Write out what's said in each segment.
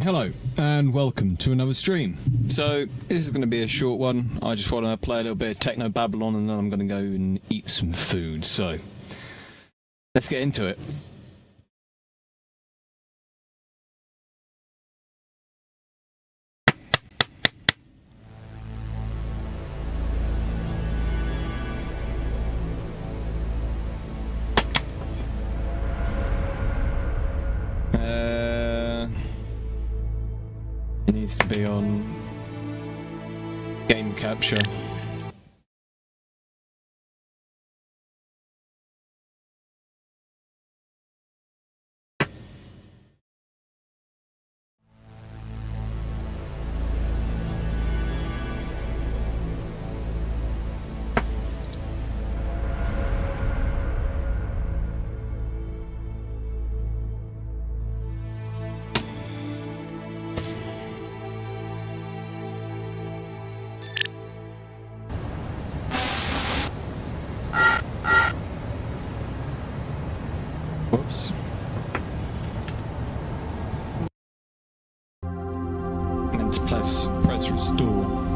Hello and welcome to another stream. So this is going to be a short one. I just want to play a little bit of technobabylon and then I'm going to go and eat some food. So let's get into it. It needs to be on game capture. Whoops. Meant to press restore.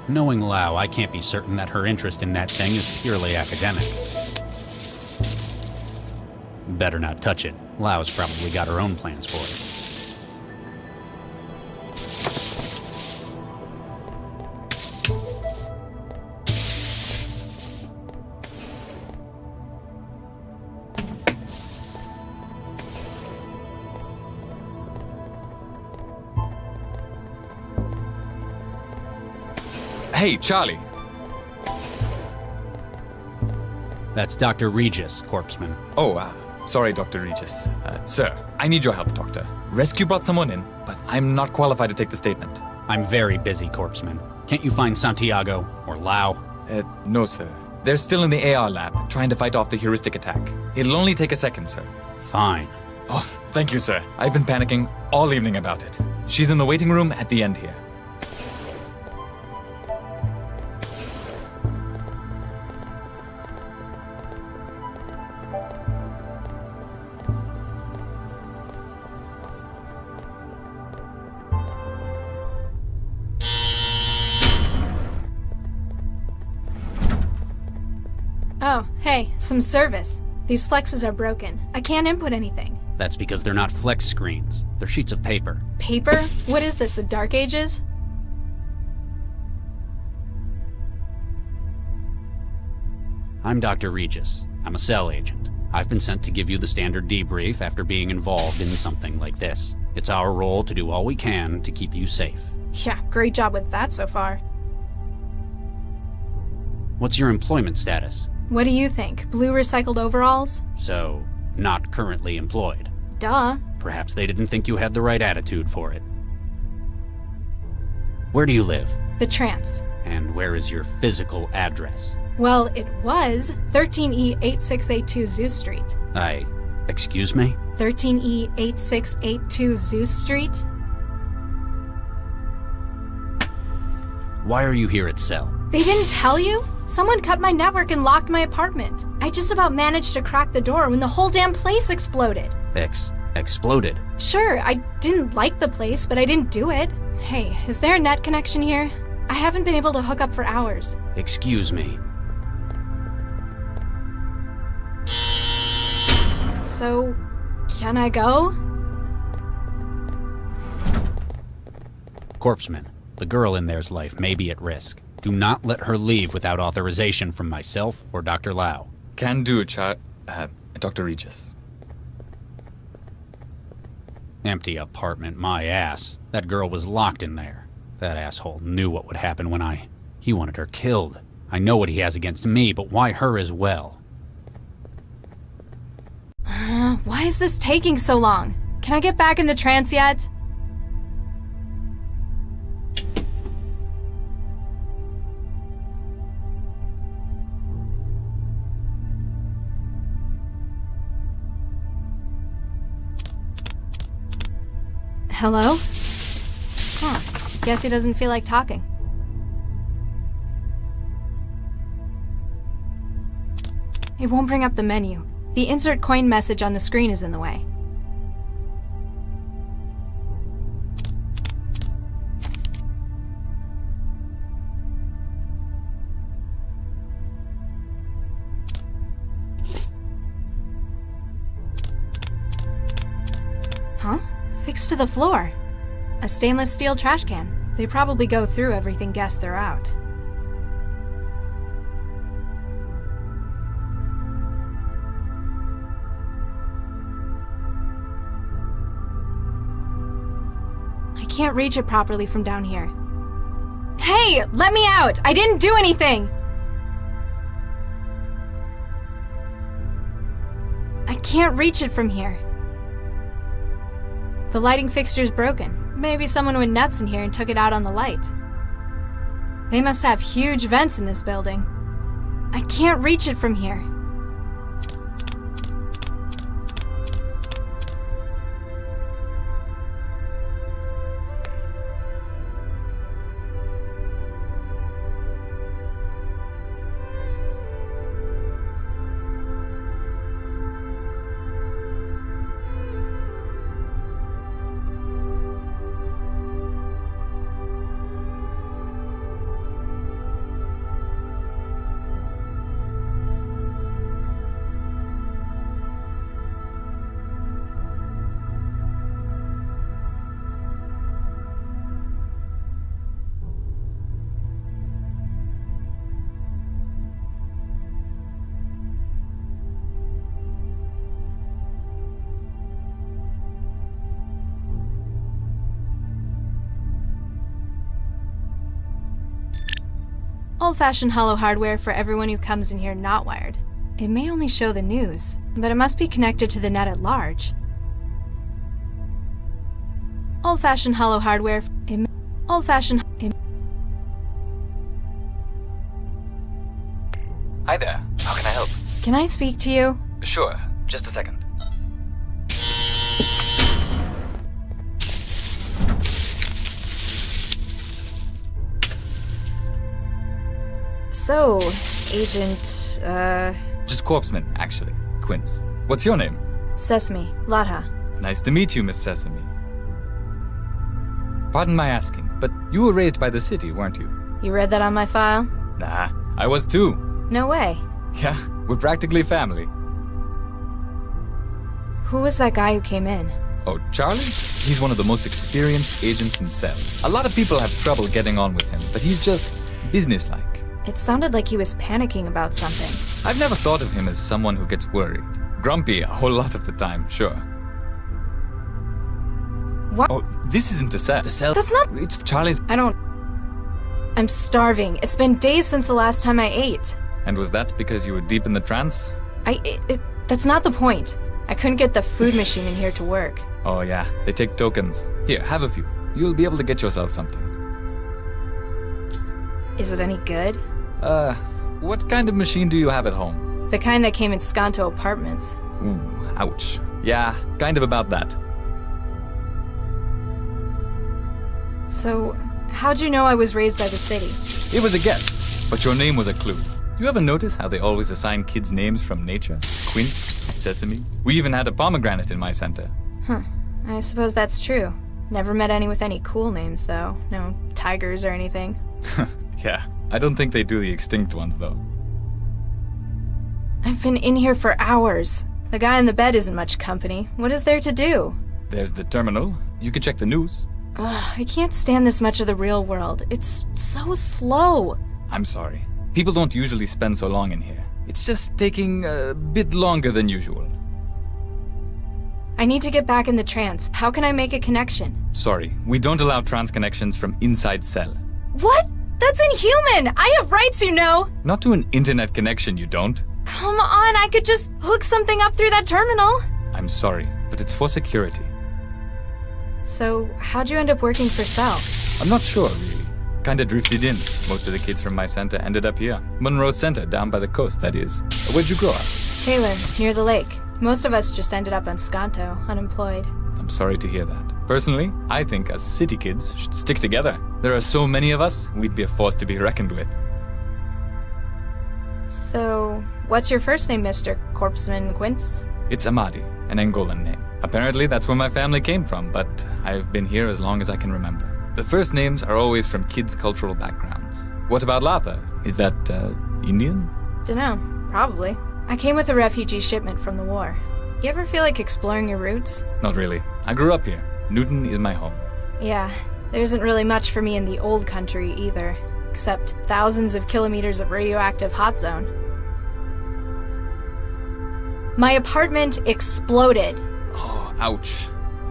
Knowing Lau, I can't be certain that her interest in that thing is purely academic. Better not touch it. Lau's probably got her own plans for it. Hey, Charlie. That's Dr. Regis, Corpseman. Oh, sorry, Dr. Regis. Sir, I need your help, Doctor. Rescue brought someone in, but I'm not qualified to take the statement. I'm very busy, Corpseman. Can't you find Santiago or Lau? No, sir. They're still in the AR lab, trying to fight off the heuristic attack. It'll only take a second, sir. Fine. Oh, thank you, sir. I've been panicking all evening about it. She's in the waiting room at the end here. Oh, hey, some service. These flexes are broken. I can't input anything. That's because they're not flex screens. They're sheets of paper. Paper? What is this, the Dark Ages? I'm Dr. Regis. I'm a cell agent. I've been sent to give you the standard debrief after being involved in something like this. It's our role to do all we can to keep you safe. Yeah, great job with that so far. What's your employment status? What do you think? Blue recycled overalls? So, not currently employed. Duh. Perhaps they didn't think you had the right attitude for it. Where do you live? The trance. And where is your physical address? Well, it was 13E8682 Zeus Street. Excuse me? 13E8682 Zeus Street? Why are you here at Cell? They didn't tell you? Someone cut my network and locked my apartment. I just about managed to crack the door when the whole damn place exploded. Exploded? Sure, I didn't like the place, but I didn't do it. Hey, is there a net connection here? I haven't been able to hook up for hours. Excuse me. So, can I go? Corpseman, the girl in there's life may be at risk. Do not let her leave without authorization from myself or Dr. Lau. Can do, Dr. Regis. Empty apartment, my ass. That girl was locked in there. That asshole knew what would happen when he wanted her killed. I know what he has against me, but why her as well? Why is this taking so long? Can I get back in the trance yet? Hello? Huh. Guess he doesn't feel like talking. It won't bring up the menu. The insert coin message on the screen is in the way. Huh? Fixed to the floor. A stainless steel trash can. They probably go through everything guess they're out. I can't reach it properly from down here. Hey! Let me out! I didn't do anything! I can't reach it from here. The lighting fixture's broken. Maybe someone went nuts in here and took it out on the light. They must have huge vents in this building. I can't reach it from here. Old-fashioned hollow hardware for everyone who comes in here not wired. It may only show the news, but it must be connected to the net at large. Old-fashioned hollow hardware. Hi there. How can I help? Can I speak to you? Sure. Just a second. So, Agent, Just Corpseman, actually. Quince. What's your name? Sesame, Latha. Nice to meet you, Miss Sesame. Pardon my asking, but you were raised by the city, weren't you? You read that on my file? Nah, I was too. No way. Yeah, we're practically family. Who was that guy who came in? Oh, Charlie? He's one of the most experienced agents in Cell. A lot of people have trouble getting on with him, but he's just businesslike. It sounded like he was panicking about something. I've never thought of him as someone who gets worried. Grumpy a whole lot of the time, sure. What? Oh, this isn't a cell. The cell. That's not- It's Charlie's. I'm starving. It's been days since the last time I ate. And was that because you were deep in the trance? That's not the point. I couldn't get the food machine in here to work. Oh yeah, they take tokens. Here, have a few. You'll be able to get yourself something. Is it any good? What kind of machine do you have at home? The kind that came in Skanto apartments. Ooh, ouch. Yeah, kind of about that. So, how'd you know I was raised by the city? It was a guess, but your name was a clue. You ever notice how they always assign kids names from nature? Quince, Sesame. We even had a pomegranate in my center. Huh. I suppose that's true. Never met any with any cool names, though. No tigers or anything. Yeah, I don't think they do the extinct ones, though. I've been in here for hours. The guy in the bed isn't much company. What is there to do? There's the terminal. You could check the news. Ugh, I can't stand this much of the real world. It's so slow. I'm sorry. People don't usually spend so long in here. It's just taking a bit longer than usual. I need to get back in the trance. How can I make a connection? Sorry, we don't allow trans connections from inside Cell. What? That's inhuman! I have rights, you know! Not to an internet connection, you don't. Come on, I could just hook something up through that terminal. I'm sorry, but it's for security. So, how'd you end up working for Cell? I'm not sure, really. Kinda drifted in. Most of the kids from my center ended up here. Monroe Center, down by the coast, that is. Where'd you grow up? Taylor, near the lake. Most of us just ended up on Skanto, unemployed. I'm sorry to hear that. Personally, I think us city kids should stick together. There are so many of us, we'd be a force to be reckoned with. So, what's your first name, Mr. Corpseman Quince? It's Amadi, an Angolan name. Apparently that's where my family came from, but I've been here as long as I can remember. The first names are always from kids' cultural backgrounds. What about Latha? Is that, Indian? Dunno, probably. I came with a refugee shipment from the war. You ever feel like exploring your roots? Not really. I grew up here. Newton is my home. Yeah, there isn't really much for me in the old country either, except thousands of kilometers of radioactive hot zone. My apartment exploded. Oh, ouch.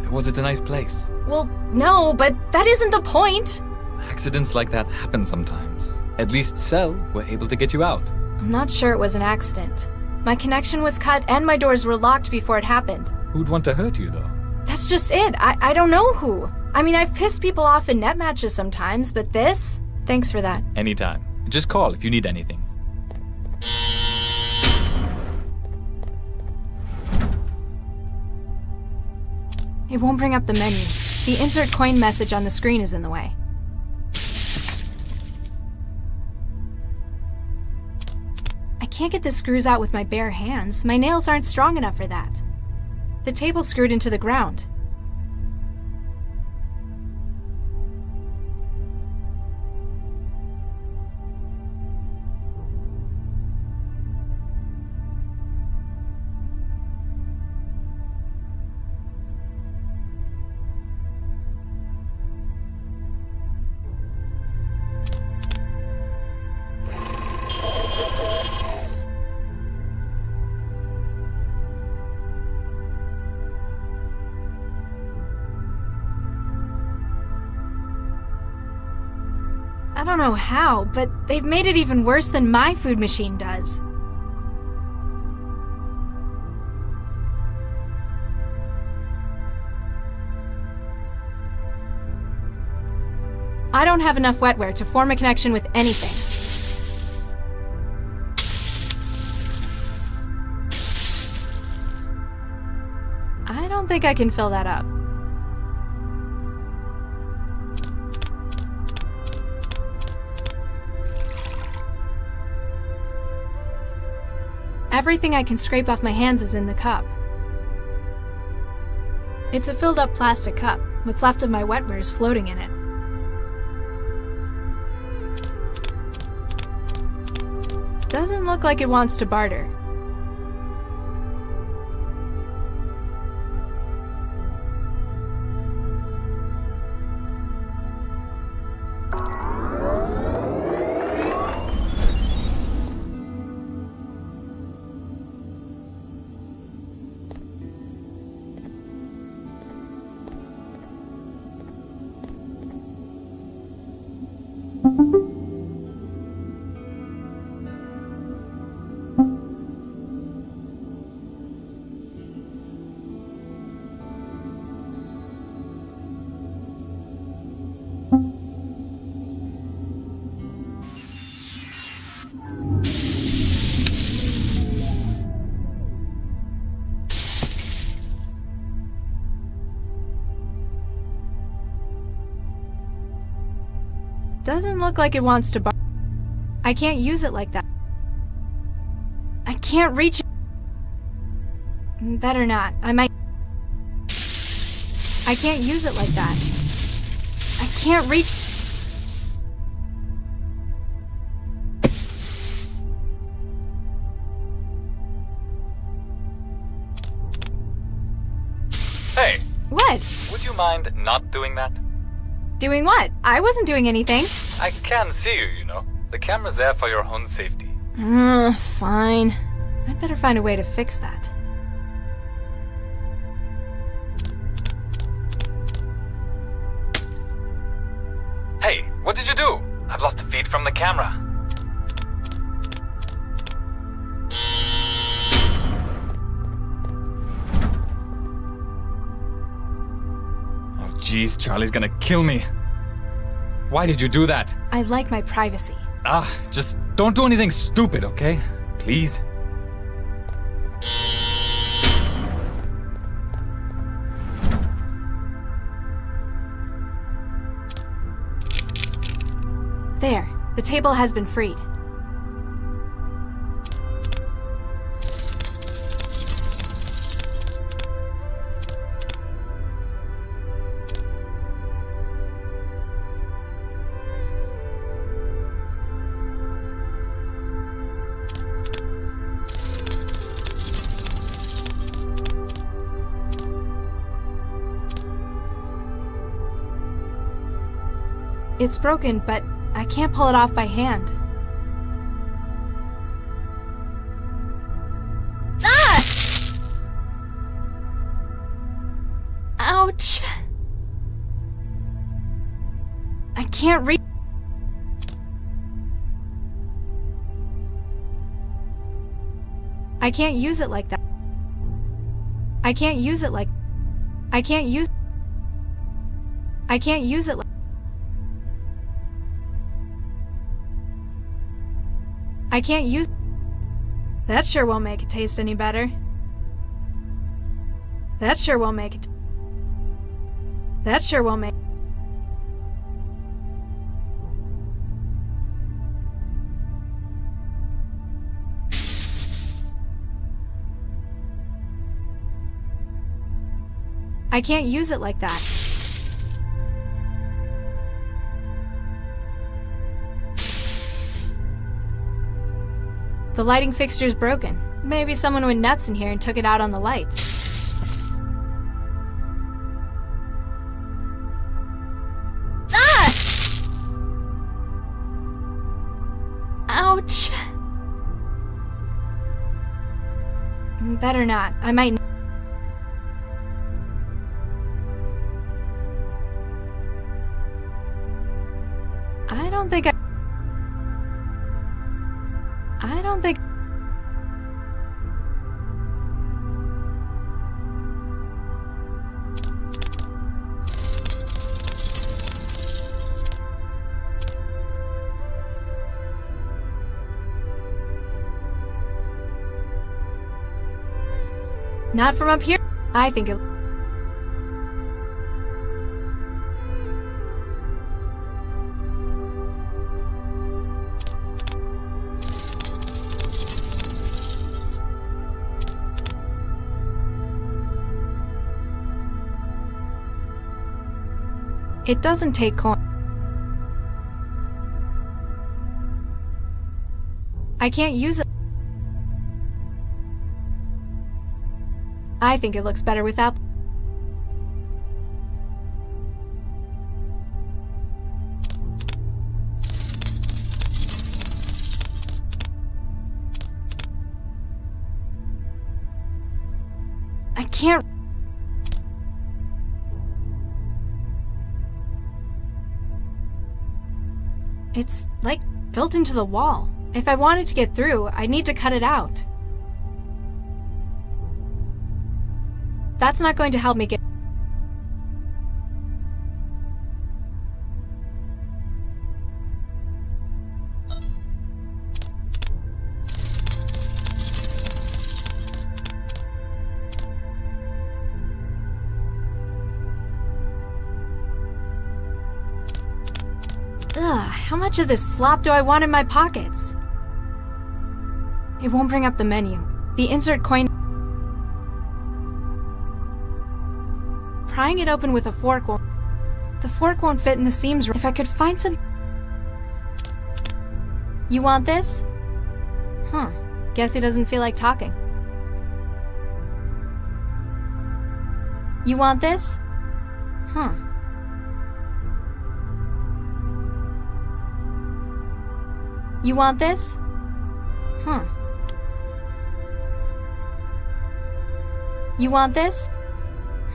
Was it a nice place? Well, no, but that isn't the point. Accidents like that happen sometimes. At least Cell were able to get you out. I'm not sure it was an accident. My connection was cut and my doors were locked before it happened. Who'd want to hurt you, though? That's just it. I don't know who. I mean, I've pissed people off in net matches sometimes, but this? Thanks for that. Anytime. Just call if you need anything. It won't bring up the menu. The insert coin message on the screen is in the way. I can't get the screws out with my bare hands. My nails aren't strong enough for that. The table's screwed into the ground. I don't know how, but they've made it even worse than my food machine does. I don't have enough wetware to form a connection with anything. I don't think I can fill that up. Everything I can scrape off my hands is in the cup. It's a filled up plastic cup. What's left of my wetware is floating in it. Doesn't look like it wants to barter. Doesn't look like it wants to barter. I can't use it like that. I can't reach it. Better not. I might. I can't use it like that. I can't reach. Hey! What? Would you mind not doing that? Doing what? I wasn't doing anything. I can see you, you know. The camera's there for your own safety. Fine. I'd better find a way to fix that. Hey, what did you do? I've lost the feed from the camera. Oh jeez, Charlie's gonna kill me. Why did you do that? I like my privacy. Just don't do anything stupid, okay? Please? The table has been freed. It's broken, but I can't pull it off by hand. Ah! Ouch! I can't reach. I can't use it like that. I can't use it like. I can't use. I can't use it like. I can't use. That sure won't make it taste any better. That sure won't make it. That sure won't make. I can't use it like that. The lighting fixture's broken. Maybe someone went nuts in here and took it out on the light. Ah! Ouch! Better not. I might. I don't think. Not from up here. I think it. It doesn't take coin. I can't use it. I think it looks better without. I can't. It's like built into the wall. If I wanted to get through, I'd need to cut it out. That's not going to help me get. Ugh, how much of this slop do I want in my pockets? It won't bring up the menu. The insert coin. Prying it open with a fork won't. The fork won't fit in the seams. If I could find some. You want this? Huh. Guess he doesn't feel like talking. You want this? Huh. You want this? Huh. You want this?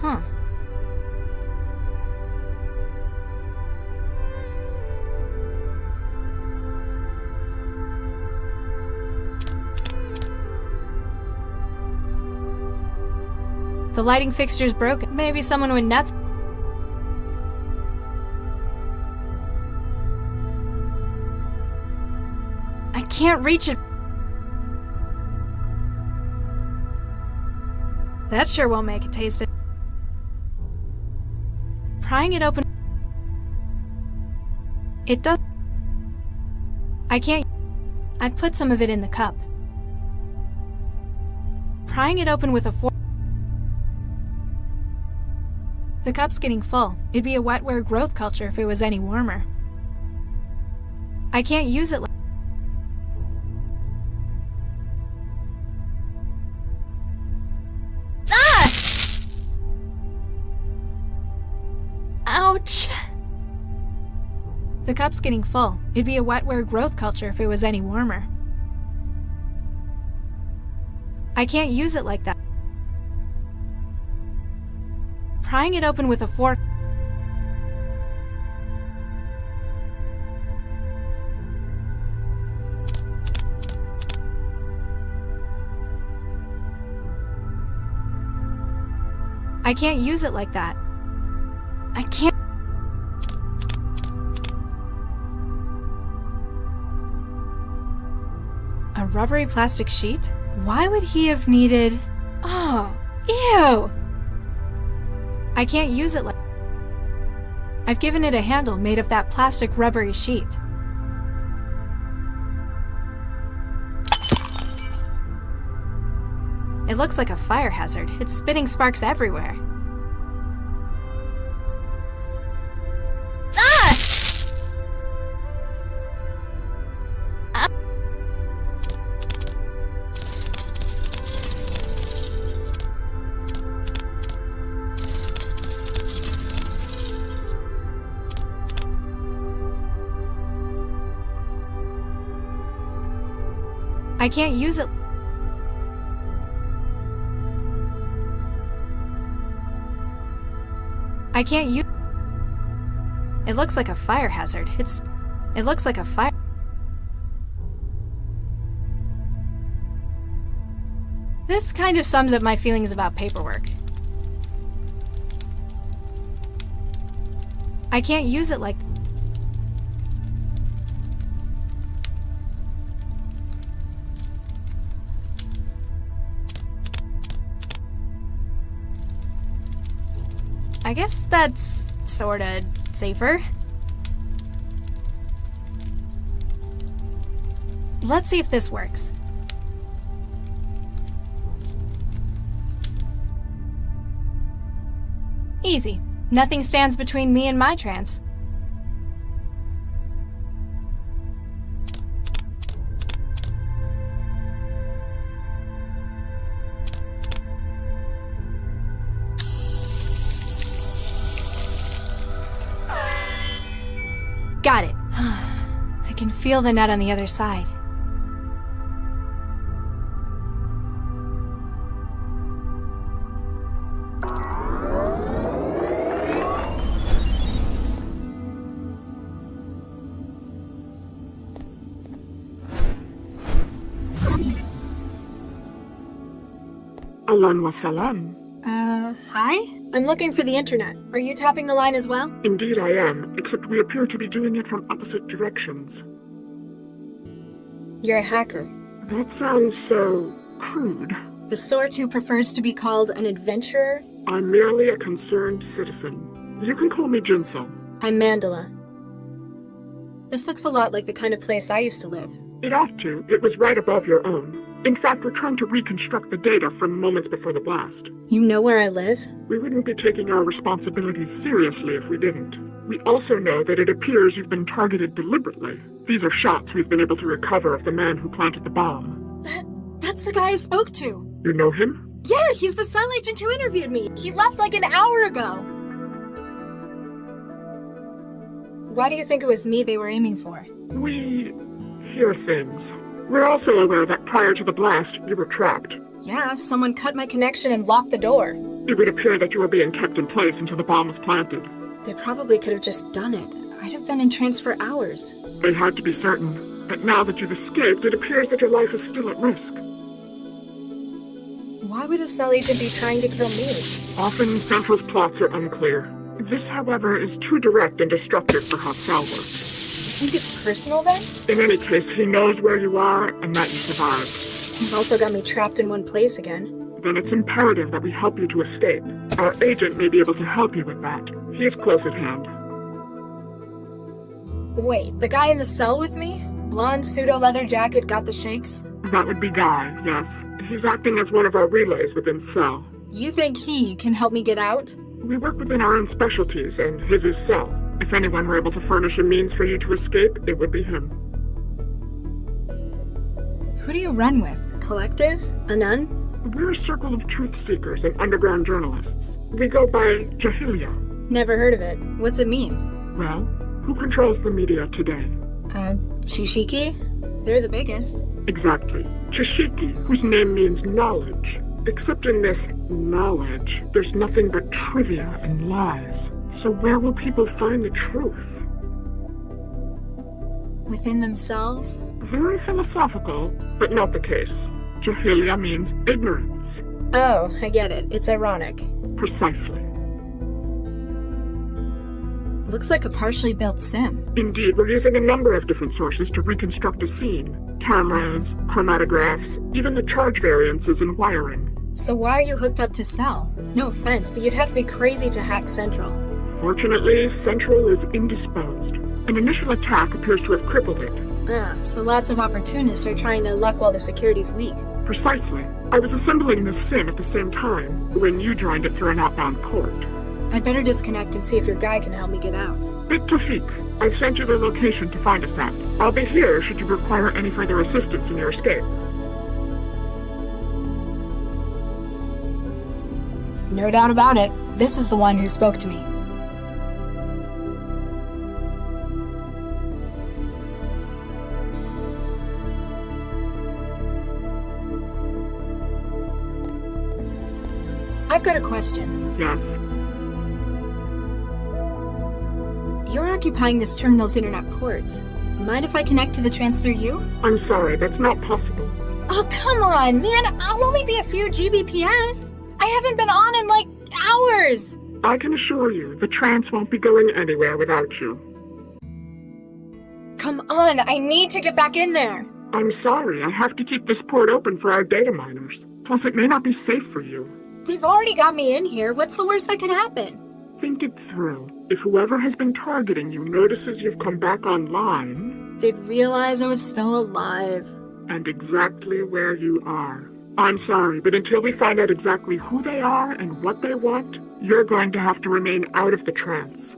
Huh. The lighting fixture's broken. Maybe someone went nuts. I can't reach it. That sure won't make it taste it. Prying it open. It does. I can't... I've put some of it in the cup. Prying it open with a fork... The cup's getting full. It'd be a wetware growth culture if it was any warmer. I can't use it like... Ah! Ouch! The cup's getting full. It'd be a wetware growth culture if it was any warmer. I can't use it like that. Prying it open with a fork... I can't use it like that. I can't... A rubbery plastic sheet? Why would he have needed... Oh, ew! I can't use it like... I've given it a handle made of that plastic rubbery sheet. It looks like a fire hazard. It's spitting sparks everywhere. Ah! Ah! I can't use it. I can't use... It looks like a fire hazard. It looks like a fire... This kind of sums up my feelings about paperwork. I can't use it like... I guess that's sorta safer. Let's see if this works. Easy. Nothing stands between me and my trance. Got it. I can feel the nut on the other side. Ahlan wa salam. Hi? I'm looking for the internet. Are you tapping the line as well? Indeed I am, except we appear to be doing it from opposite directions. You're a hacker. That sounds so crude. The sort who prefers to be called an adventurer? I'm merely a concerned citizen. You can call me Jinsel. I'm Mandela. This looks a lot like the kind of place I used to live. It ought to. It was right above your own. In fact, we're trying to reconstruct the data from moments before the blast. You know where I live? We wouldn't be taking our responsibilities seriously if we didn't. We also know that it appears you've been targeted deliberately. These are shots we've been able to recover of the man who planted the bomb. That's the guy I spoke to. You know him? Yeah, he's the cell agent who interviewed me. He left like an hour ago. Why do you think it was me they were aiming for? We hear things. We're also aware that prior to the blast, you were trapped. Yeah, someone cut my connection and locked the door. It would appear that you were being kept in place until the bomb was planted. They probably could have just done it. I'd have been in trance for hours. They had to be certain. But now that you've escaped, it appears that your life is still at risk. Why would a cell agent be trying to kill me? Often, Central's plots are unclear. This, however, is too direct and destructive for how Cell works. You think it's personal then? In any case, he knows where you are and that you survived. He's also got me trapped in one place again. Then it's imperative that we help you to escape. Our agent may be able to help you with that. He is close at hand. Wait, the guy in the cell with me? blonde pseudo-leather jacket got the shakes? That would be Guy, yes. He's acting as one of our relays within Cell. You think he can help me get out? We work within our own specialties, and his is Cell. If anyone were able to furnish a means for you to escape, it would be him. Who do you run with? Collective? A nun? We're a circle of truth seekers and underground journalists. We go by Jahilia. Never heard of it. What's it mean? Well, who controls the media today? Shishiki? They're the biggest. Exactly. Chishiki, whose name means knowledge. Except in this knowledge, there's nothing but trivia and lies. So where will people find the truth? Within themselves? Very philosophical, but not the case. Jahilia means ignorance. Oh, I get it. It's ironic. Precisely. Looks like a partially built sim. Indeed, we're using a number of different sources to reconstruct a scene. Cameras, chromatographs, even the charge variances and wiring. So why are you hooked up to Cell? No offense, but you'd have to be crazy to hack Central. Fortunately, Central is indisposed. An initial attack appears to have crippled it. So lots of opportunists are trying their luck while the security's weak. Precisely. I was assembling this sim at the same time when you joined it through an outbound port. I'd better disconnect and see if your guy can help me get out. Bit Tawfiq, I've sent you the location to find us at. I'll be here should you require any further assistance in your escape. No doubt about it. This is the one who spoke to me. I've got a question. Yes? You're occupying this terminal's internet port. Mind if I connect to the trans through you? I'm sorry, that's not possible. Oh, come on, man. I'll only be a few Gbps. I haven't been on in, like, hours. I can assure you, the trance won't be going anywhere without you. Come on, I need to get back in there. I'm sorry, I have to keep this port open for our data miners. Plus, it may not be safe for you. They've already got me in here. What's the worst that can happen? Think it through. If whoever has been targeting you notices you've come back online... They'd realize I was still alive. And exactly where you are. I'm sorry, but until we find out exactly who they are and what they want, you're going to have to remain out of the trance.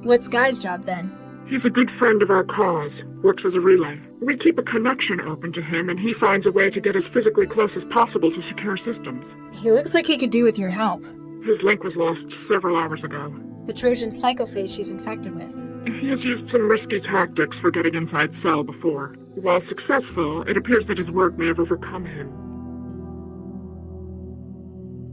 What's Guy's job then? He's a good friend of our cause, works as a relay. We keep a connection open to him, and he finds a way to get as physically close as possible to secure systems. He looks like he could do with your help. His link was lost several hours ago. The Trojan psychophage she's infected with. He has used some risky tactics for getting inside Cell before. While successful, it appears that his work may have overcome him.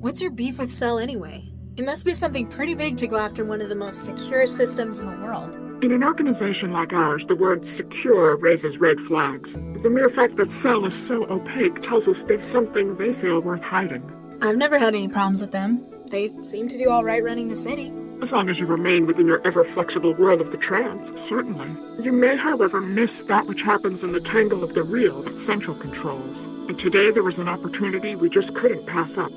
What's your beef with Cell anyway? It must be something pretty big to go after one of the most secure systems in the world. In an organization like ours, the word secure raises red flags. The mere fact that Cell is so opaque tells us they've something they feel worth hiding. I've never had any problems with them. They seem to do all right running the city. As long as you remain within your ever-flexible world of the trance, certainly. You may, however, miss that which happens in the tangle of the real that Central controls. And today there was an opportunity we just couldn't pass up.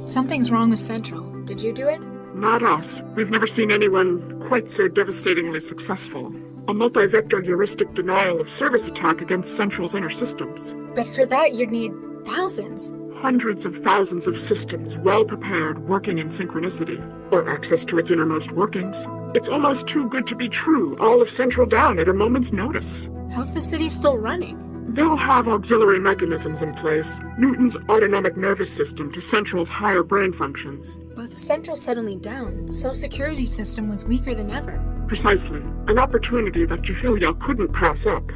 Something's wrong with Central. Did you do it? Not us. We've never seen anyone quite so devastatingly successful. A multi-vector heuristic denial of service attack against Central's inner systems. But for that you'd need thousands. Hundreds of thousands of systems, well-prepared, working in synchronicity. Or access to its innermost workings. It's almost too good to be true, all of Central down at a moment's notice. How's the city still running? They'll have auxiliary mechanisms in place. Newton's autonomic nervous system to Central's higher brain functions. But with Central suddenly down, Cell's security system was weaker than ever. Precisely. An opportunity that Jahilia couldn't pass up.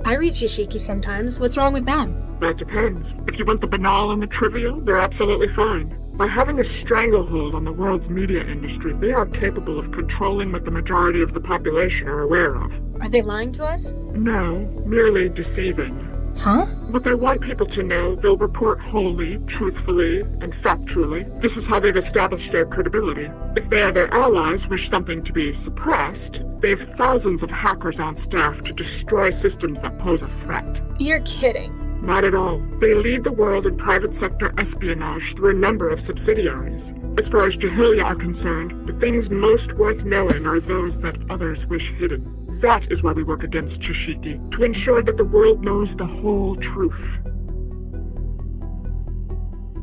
I read Shishiki sometimes. What's wrong with them? That depends. If you want the banal and the trivial, they're absolutely fine. By having a stranglehold on the world's media industry, they are capable of controlling what the majority of the population are aware of. Are they lying to us? No, merely deceiving. Huh? What they want people to know, they'll report wholly, truthfully, and factually. This is how they've established their credibility. If they or their allies wish something to be suppressed, they have thousands of hackers on staff to destroy systems that pose a threat. You're kidding. Not at all. They lead the world in private sector espionage through a number of subsidiaries. As far as Jahilia are concerned, the things most worth knowing are those that others wish hidden. That is why we work against Chishiki, to ensure that the world knows the whole truth.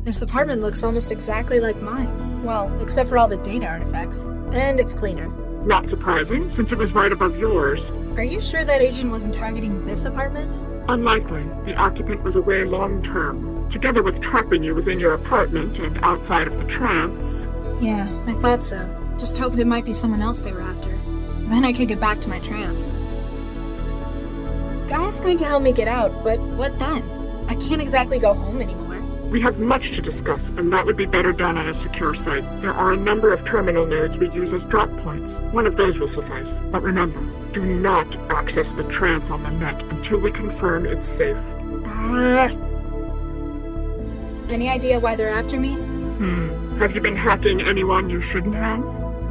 This apartment looks almost exactly like mine. Well, except for all the data artifacts. And it's cleaner. Not surprising, since it was right above yours. Are you sure that agent wasn't targeting this apartment? Unlikely. The occupant was away long term. Together with trapping you within your apartment and outside of the trance. Yeah, I thought so. Just hoped it might be someone else they were after. Then I could get back to my trance. Guy's going to help me get out, but what then? I can't exactly go home anymore. We have much to discuss, and that would be better done at a secure site. There are a number of terminal nodes we use as drop points. One of those will suffice. But remember, do not access the trance on the net until we confirm it's safe. Any idea why they're after me? Have you been hacking anyone you shouldn't have?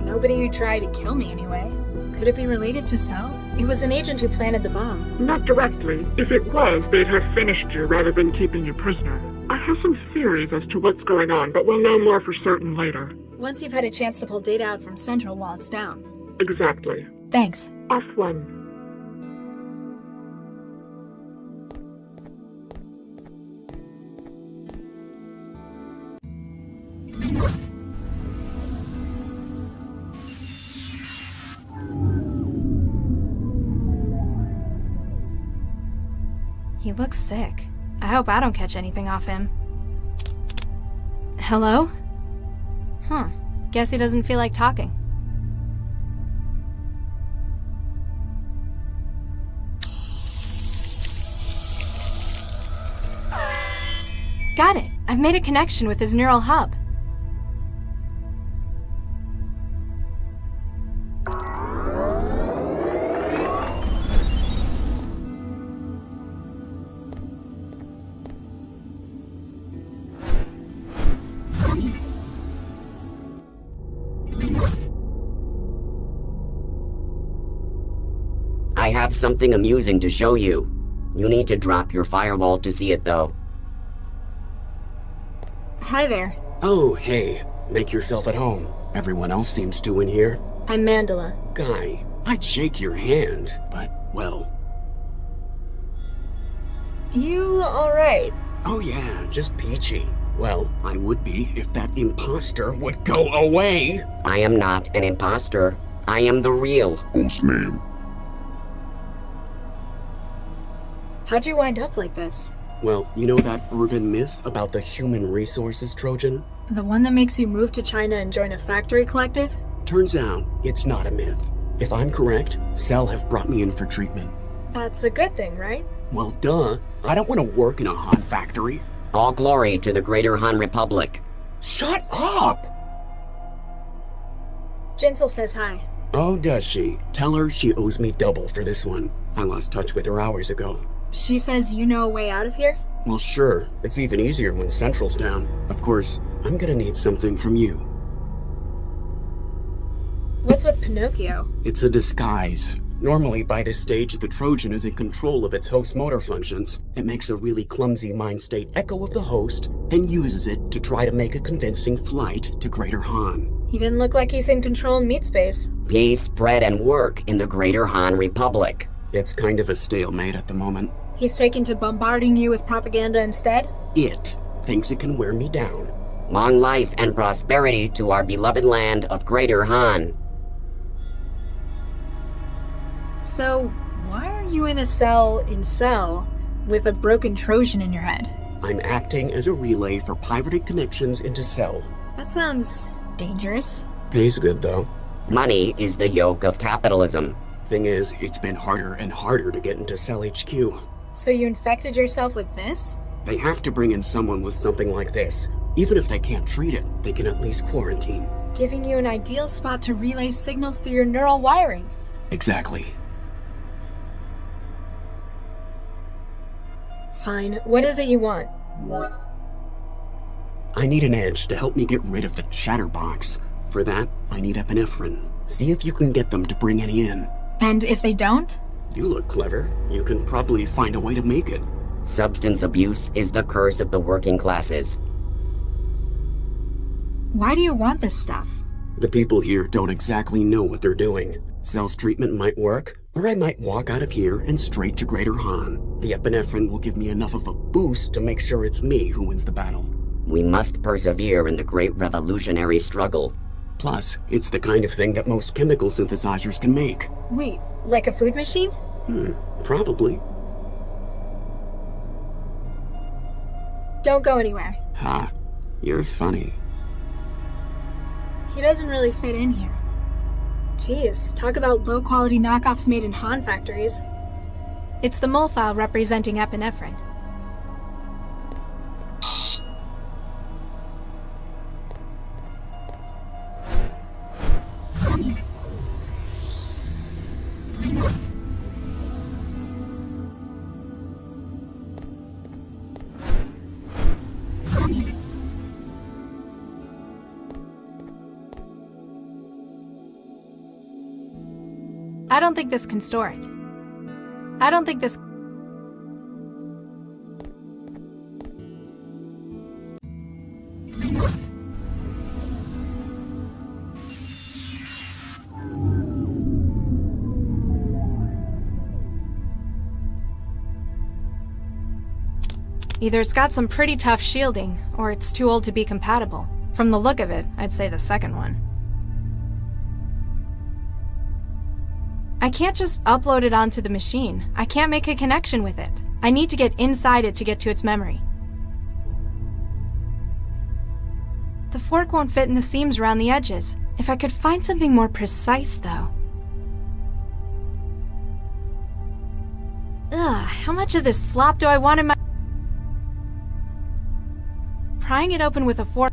Nobody who tried to kill me anyway. Could it be related to Cell? It was an agent who planted the bomb. Not directly. If it was, they'd have finished you rather than keeping you prisoner. I have some theories as to what's going on, but we'll know more for certain later. Once you've had a chance to pull data out from Central while it's down. Exactly. Thanks. F1. He looks sick. I hope I don't catch anything off him. Hello? Guess he doesn't feel like talking. Got it! I've made a connection with his neural hub. I have something amusing to show you. You need to drop your firewall to see it, though. Hi there. Oh, hey. Make yourself at home. Everyone else seems to in here. I'm Mandela. Guy, I'd shake your hand, but, well... You alright? Oh yeah, just peachy. Well, I would be if that imposter would go away. I am not an imposter. I am the real. False name. How'd you wind up like this? Well, you know that urban myth about the human resources Trojan? The one that makes you move to China and join a factory collective? Turns out, it's not a myth. If I'm correct, Cell have brought me in for treatment. That's a good thing, right? Well, duh. I don't want to work in a Han factory. All glory to the Greater Han Republic. Shut up! Jinsel says hi. Oh, does she? Tell her she owes me double for this one. I lost touch with her hours ago. She says you know a way out of here? Well, sure. It's even easier when Central's down. Of course, I'm gonna need something from you. What's with Pinocchio? It's a disguise. Normally, by this stage, the Trojan is in control of its host motor functions. It makes a really clumsy mind state echo of the host, then uses it to try to make a convincing flight to Greater Han. He didn't look like he's in control in meat space. Peace, bread, and work in the Greater Han Republic. It's kind of a stalemate at the moment. He's taken to bombarding you with propaganda instead? It thinks it can wear me down. Long life and prosperity to our beloved land of Greater Han. So, why are you in a cell with a broken Trojan in your head? I'm acting as a relay for pirated connections into Cell. That sounds dangerous. Pays good, though. Money is the yoke of capitalism. Thing is, it's been harder and harder to get into Cell HQ. So you infected yourself with this? They have to bring in someone with something like this. Even if they can't treat it, they can at least quarantine. Giving you an ideal spot to relay signals through your neural wiring. Exactly. Fine. What is it you want? I need an edge to help me get rid of the chatterbox. For that, I need epinephrine. See if you can get them to bring any in. And if they don't? You look clever. You can probably find a way to make it. Substance abuse is the curse of the working classes. Why do you want this stuff? The people here don't exactly know what they're doing. Cell's treatment might work, or I might walk out of here and straight to Greater Han. The epinephrine will give me enough of a boost to make sure it's me who wins the battle. We must persevere in the great revolutionary struggle. Plus, it's the kind of thing that most chemical synthesizers can make. Wait, like a food machine? Probably. Don't go anywhere. Ha, you're funny. He doesn't really fit in here. Jeez, talk about low-quality knockoffs made in Han factories. It's the mole file representing epinephrine. I don't think this can store it. I don't think this... Either it's got some pretty tough shielding, or it's too old to be compatible. From the look of it, I'd say the second one. I can't just upload it onto the machine. I can't make a connection with it. I need to get inside it to get to its memory. The fork won't fit in the seams around the edges. If I could find something more precise, though. Ugh, how much of this slop do I want in my... Prying it open with a fork...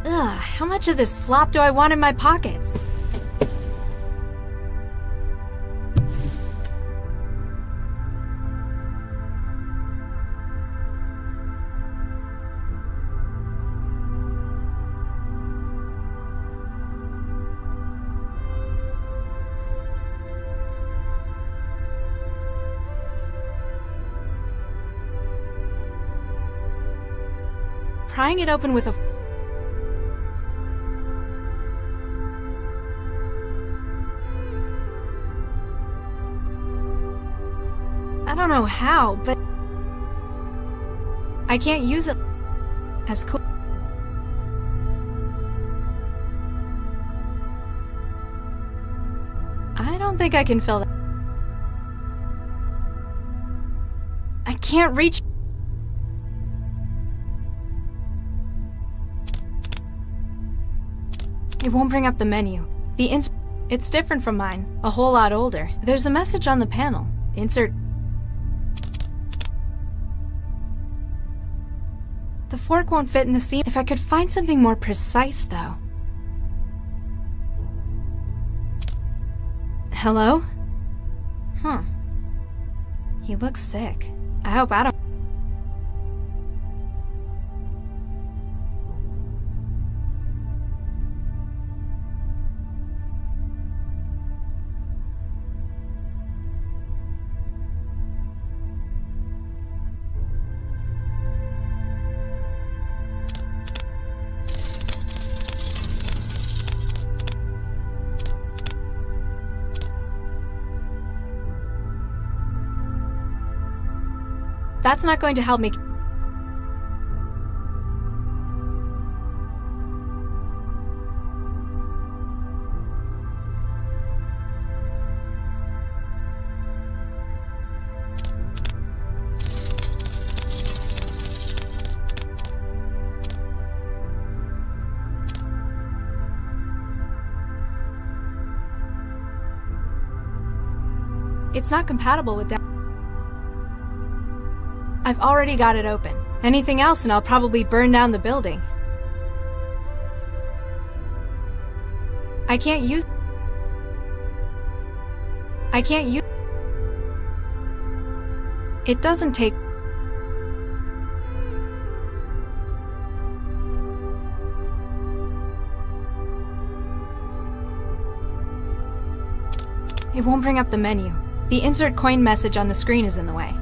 Ugh, how much of this slop do I want in my pockets? Prying it open with a... I don't know how, but... I can't use it as cool. I don't think I can fill that. I can't reach... It won't bring up the menu. It's different from mine, a whole lot older. There's a message on the panel. Insert... The fork won't fit in the seam. If I could find something more precise, though. Hello? Huh. He looks sick. I hope I don't... That's not going to help me. It's not compatible with that. I've already got it open. Anything else and I'll probably burn down the building. I can't use... It doesn't take... It won't bring up the menu. The insert coin message on the screen is in the way.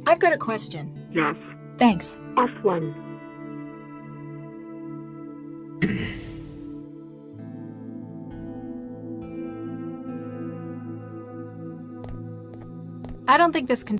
I've got a question. Yes. Thanks. F1. I don't think this can...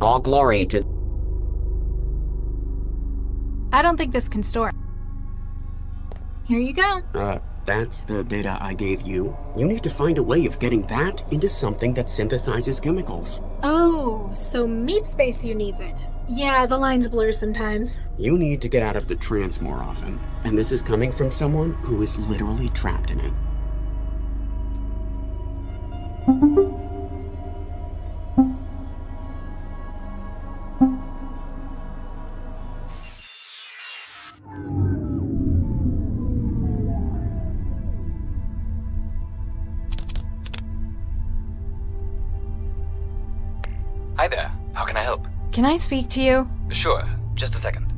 All glory to... I don't think this can store. Here you go. That's the data I gave you. You need to find a way of getting that into something that synthesizes chemicals. Oh, so meat space you needs it. Yeah, the lines blur sometimes. You need to get out of the trance more often. And this is coming from someone who is literally trapped in it. Hi there. How can I help? Can I speak to you? Sure. Just a second.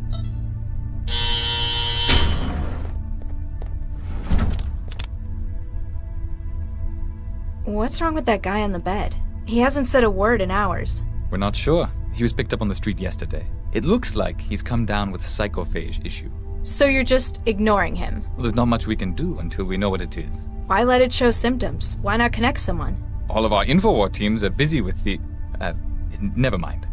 What's wrong with that guy on the bed? He hasn't said a word in hours. We're not sure. He was picked up on the street yesterday. It looks like he's come down with a psychophage issue. So you're just ignoring him? Well, there's not much we can do until we know what it is. Why let it show symptoms? Why not connect someone? All of our InfoWar teams are busy with the... never mind.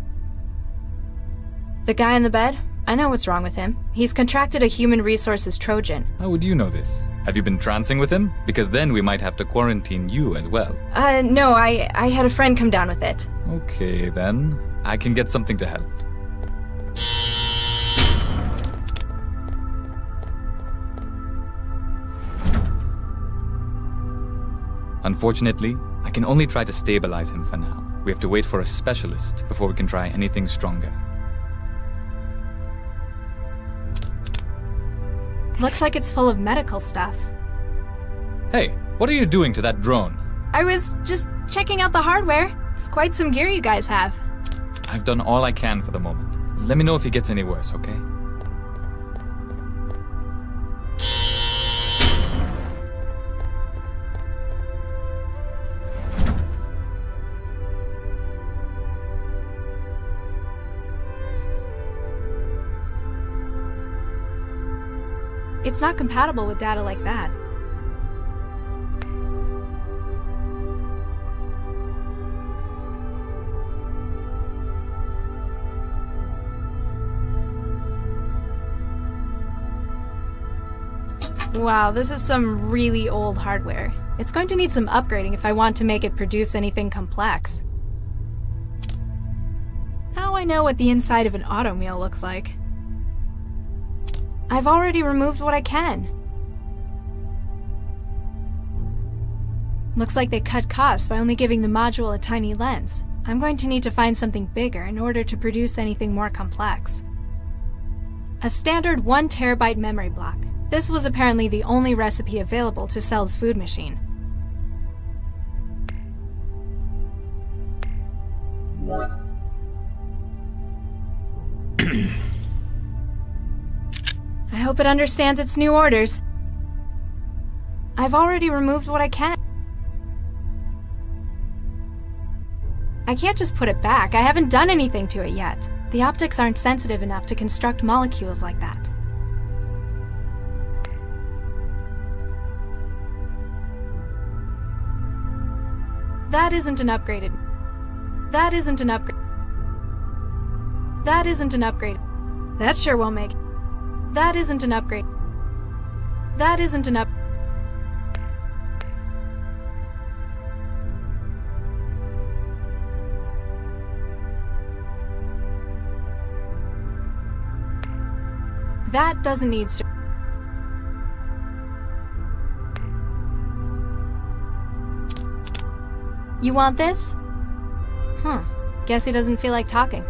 The guy in the bed? I know what's wrong with him. He's contracted a human resources Trojan. How would you know this? Have you been trancing with him? Because then we might have to quarantine you as well. No, I had a friend come down with it. Okay, then. I can get something to help. Unfortunately, I can only try to stabilize him for now. We have to wait for a specialist before we can try anything stronger. Looks like it's full of medical stuff. Hey, what are you doing to that drone? I was just checking out the hardware. It's quite some gear you guys have. I've done all I can for the moment. Let me know if it gets any worse, okay? It's not compatible with data like that. Wow, this is some really old hardware. It's going to need some upgrading if I want to make it produce anything complex. Now I know what the inside of an automobile looks like. I've already removed what I can. Looks like they cut costs by only giving the module a tiny lens. I'm going to need to find something bigger in order to produce anything more complex. A standard 1 terabyte memory block. This was apparently the only recipe available to Cell's food machine. I hope it understands its new orders. I've already removed what I can. I can't just put it back. I haven't done anything to it yet. The optics aren't sensitive enough to construct molecules like that. That isn't an upgraded. That isn't an upgrade. That isn't an upgrade. That sure won't make. That isn't an upgrade. That isn't an up. That doesn't need to. You want this? Guess he doesn't feel like talking.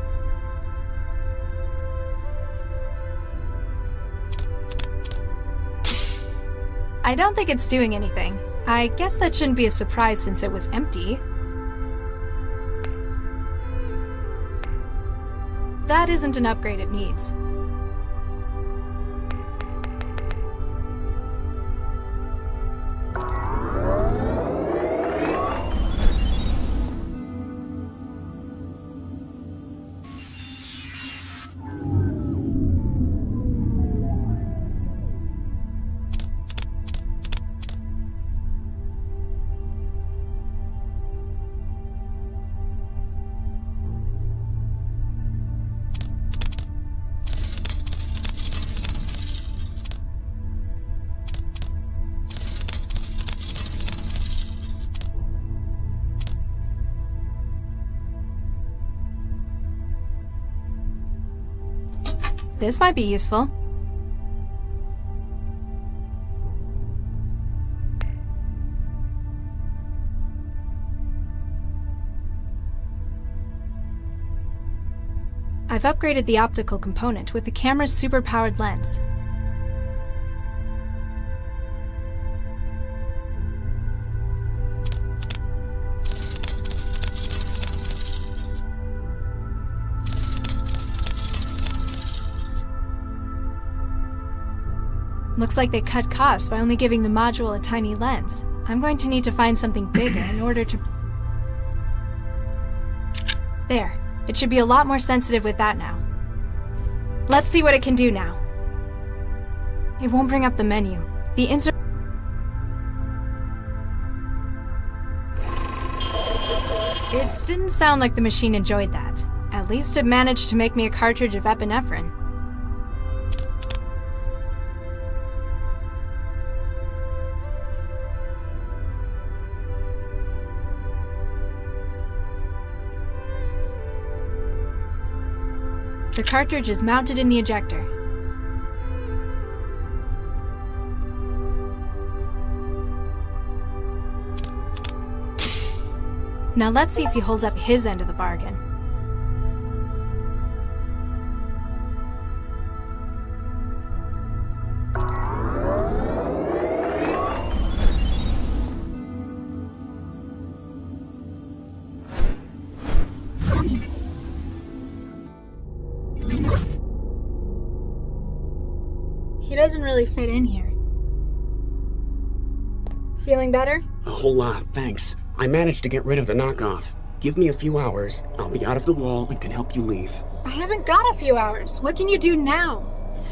I don't think it's doing anything. I guess that shouldn't be a surprise since it was empty. That isn't an upgrade it needs. This might be useful. I've upgraded the optical component with the camera's superpowered lens. Looks like they cut costs by only giving the module a tiny lens. I'm going to need to find something bigger in order to... There. It should be a lot more sensitive with that now. Let's see what it can do now. It won't bring up the menu. The insert... It didn't sound like the machine enjoyed that. At least it managed to make me a cartridge of epinephrine. The cartridge is mounted in the ejector. Now let's see if he holds up his end of the bargain. He doesn't really fit in here. Feeling better? A whole lot, thanks. I managed to get rid of the knockoff. Give me a few hours. I'll be out of the wall and can help you leave. I haven't got a few hours. What can you do now?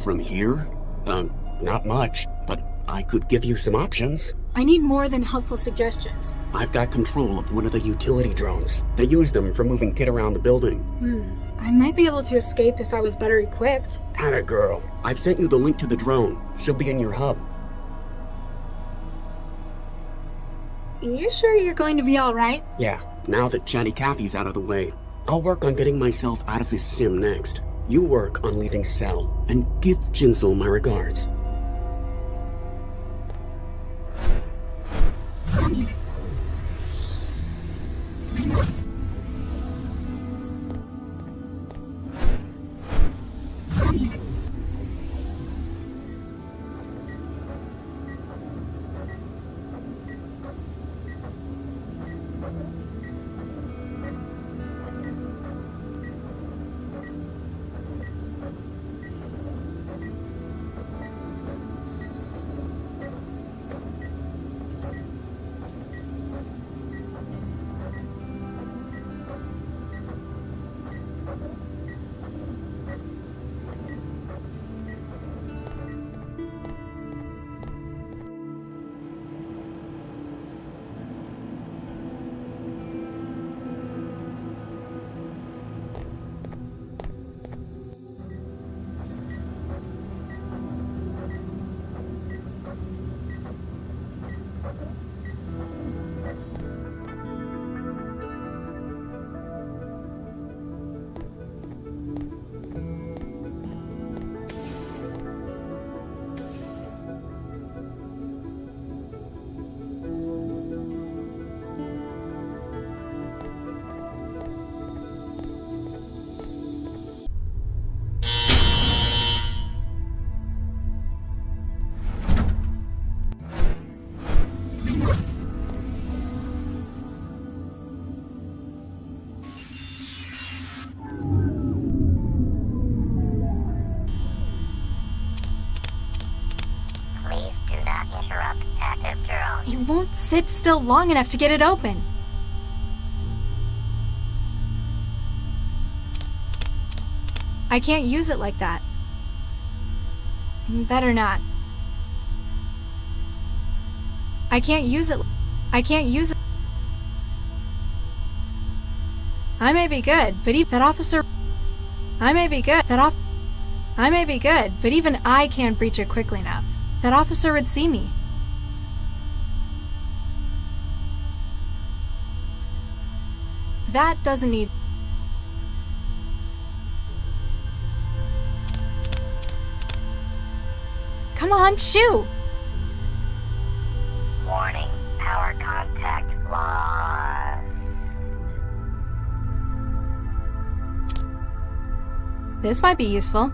From here? Not much, but I could give you some options. I need more than helpful suggestions. I've got control of one of the utility drones. They use them for moving kit around the building. I might be able to escape if I was better equipped. Atta girl. I've sent you the link to the drone. She'll be in your hub. You sure you're going to be alright? Yeah, now that Chatty Cathy's out of the way. I'll work on getting myself out of this sim next. You work on leaving Cell, and give Jinsel my regards. You won't sit still long enough to get it open. I can't use it like that. Better not. I can't use it. I can't use it. I may be good, but that officer... I may be good, I may be good, but even I can't breach it quickly enough. That officer would see me. That doesn't need... Come on, shoo! Warning, power contact lost. This might be useful.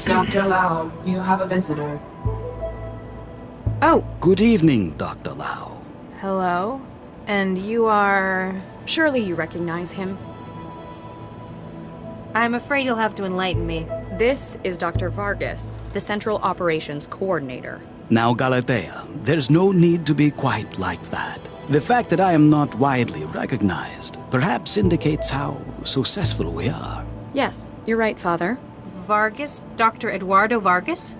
Dr. Lau, you have a visitor. Oh! Good evening, Dr. Lau. Hello? And you are... Surely you recognize him. I'm afraid you'll have to enlighten me. This is Dr. Vargas, the Central Operations Coordinator. Now, Galatea, there's no need to be quite like that. The fact that I am not widely recognized perhaps indicates how successful we are. Yes, you're right, Father. Vargas? Dr. Eduardo Vargas?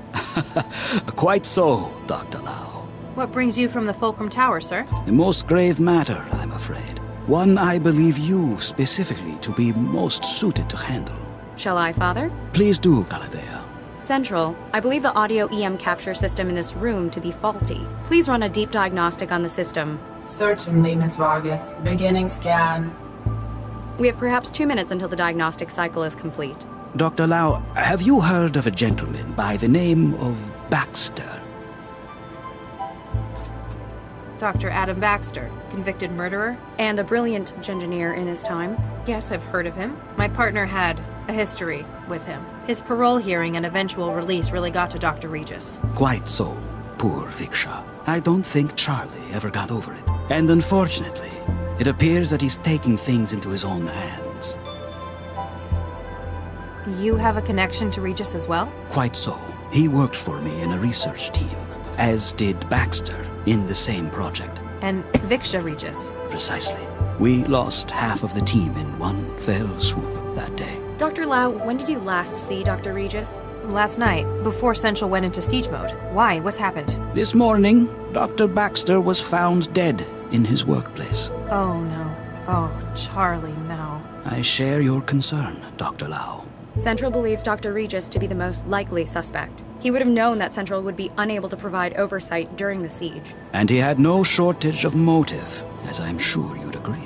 Quite so, Dr. Lau. What brings you from the Fulcrum Tower, sir? A most grave matter, I'm afraid. One I believe you specifically to be most suited to handle. Shall I, Father? Please do, Galatea. Central, I believe the audio EM capture system in this room to be faulty. Please run a deep diagnostic on the system. Certainly, Miss Vargas. Beginning scan. We have perhaps 2 minutes until the diagnostic cycle is complete. Dr. Lau, have you heard of a gentleman by the name of Baxter? Dr. Adam Baxter, convicted murderer? And a brilliant engineer in his time. Yes, I've heard of him. My partner had a history with him. His parole hearing and eventual release really got to Dr. Regis. Quite so, poor Viksha. I don't think Charlie ever got over it. And unfortunately, It appears that he's taking things into his own hands. You have a connection to Regis as well? Quite so. He worked for me in a research team, as did Baxter in the same project. And Viksha Regis. Precisely. We lost half of the team in one fell swoop that day. Dr. Lau, when did you last see Dr. Regis? Last night, before Central went into siege mode. Why? What's happened? This morning, Dr. Baxter was found dead in his workplace. Oh no. Oh, Charlie, no. I share your concern, Dr. Lau. Central believes Dr. Regis to be the most likely suspect. He would have known that Central would be unable to provide oversight during the siege. And he had no shortage of motive, as I'm sure you'd agree.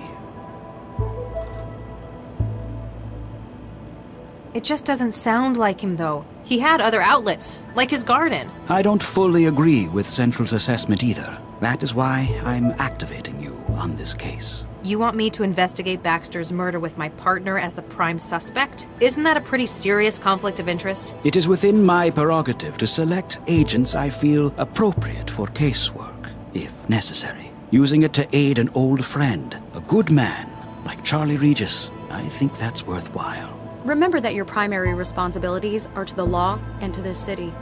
It just doesn't sound like him, though. He had other outlets, like his garden. I don't fully agree with Central's assessment either. That is why I'm activating you on this case. You want me to investigate Baxter's murder with my partner as the prime suspect? Isn't that a pretty serious conflict of interest? It is within my prerogative to select agents I feel appropriate for casework, if necessary. Using it to aid an old friend, a good man, like Charlie Regis, I think that's worthwhile. Remember that your primary responsibilities are to the law and to this city.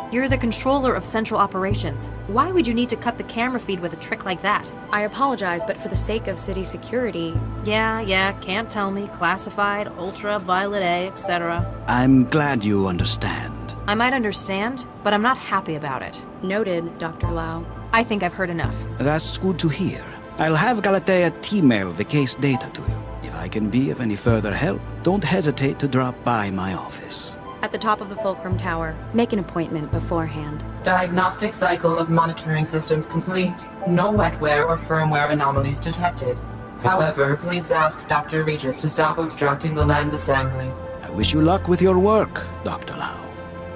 You're the controller of Central Operations. Why would you need to cut the camera feed with a trick like that? I apologize, but for the sake of city security... Yeah, can't tell me. Classified, Ultra, Violet A, etc. I'm glad you understand. I might understand, but I'm not happy about it. Noted, Dr. Lau. I think I've heard enough. That's good to hear. I'll have Galatea email the case data to you. If I can be of any further help, don't hesitate to drop by my office. At the top of the Fulcrum Tower. Make an appointment beforehand. Diagnostic cycle of monitoring systems complete. No wetware or firmware anomalies detected. However, please ask Dr. Regis to stop obstructing the lens assembly. I wish you luck with your work, Dr. Lau.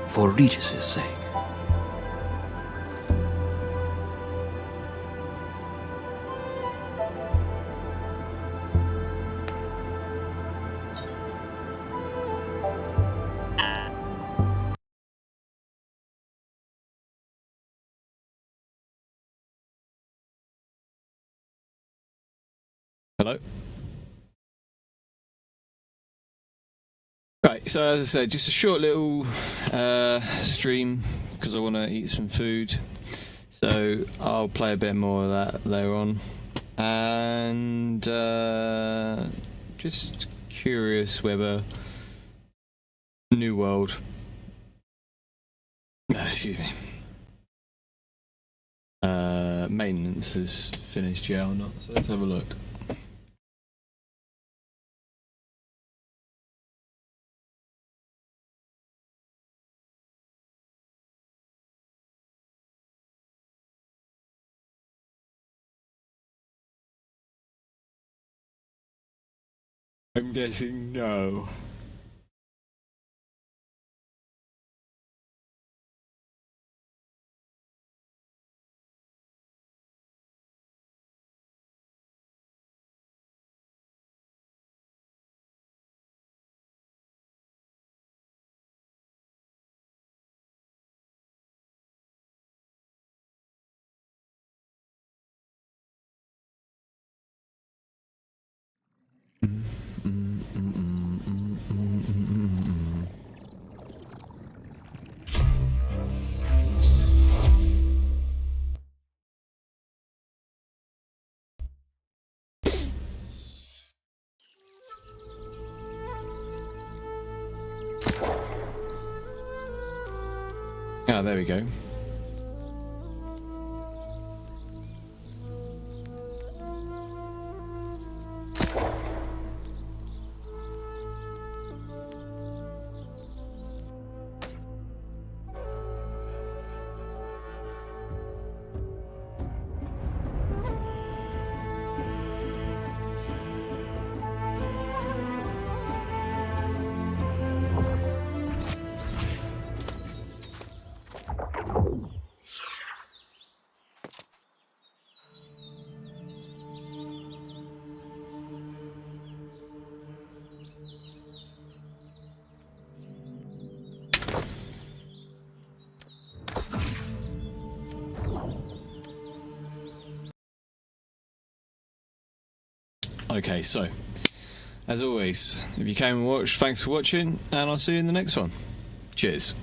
For Regis's sake. Hello. Right, so as I said, just a short little stream because I want to eat some food. So I'll play a bit more of that later on. And just curious whether New World... excuse me. Maintenance is finished yet or not, so let's have a look. I'm guessing no. Ah, there we go. Okay, so, as always, if you came and watched, thanks for watching, and I'll see you in the next one. Cheers.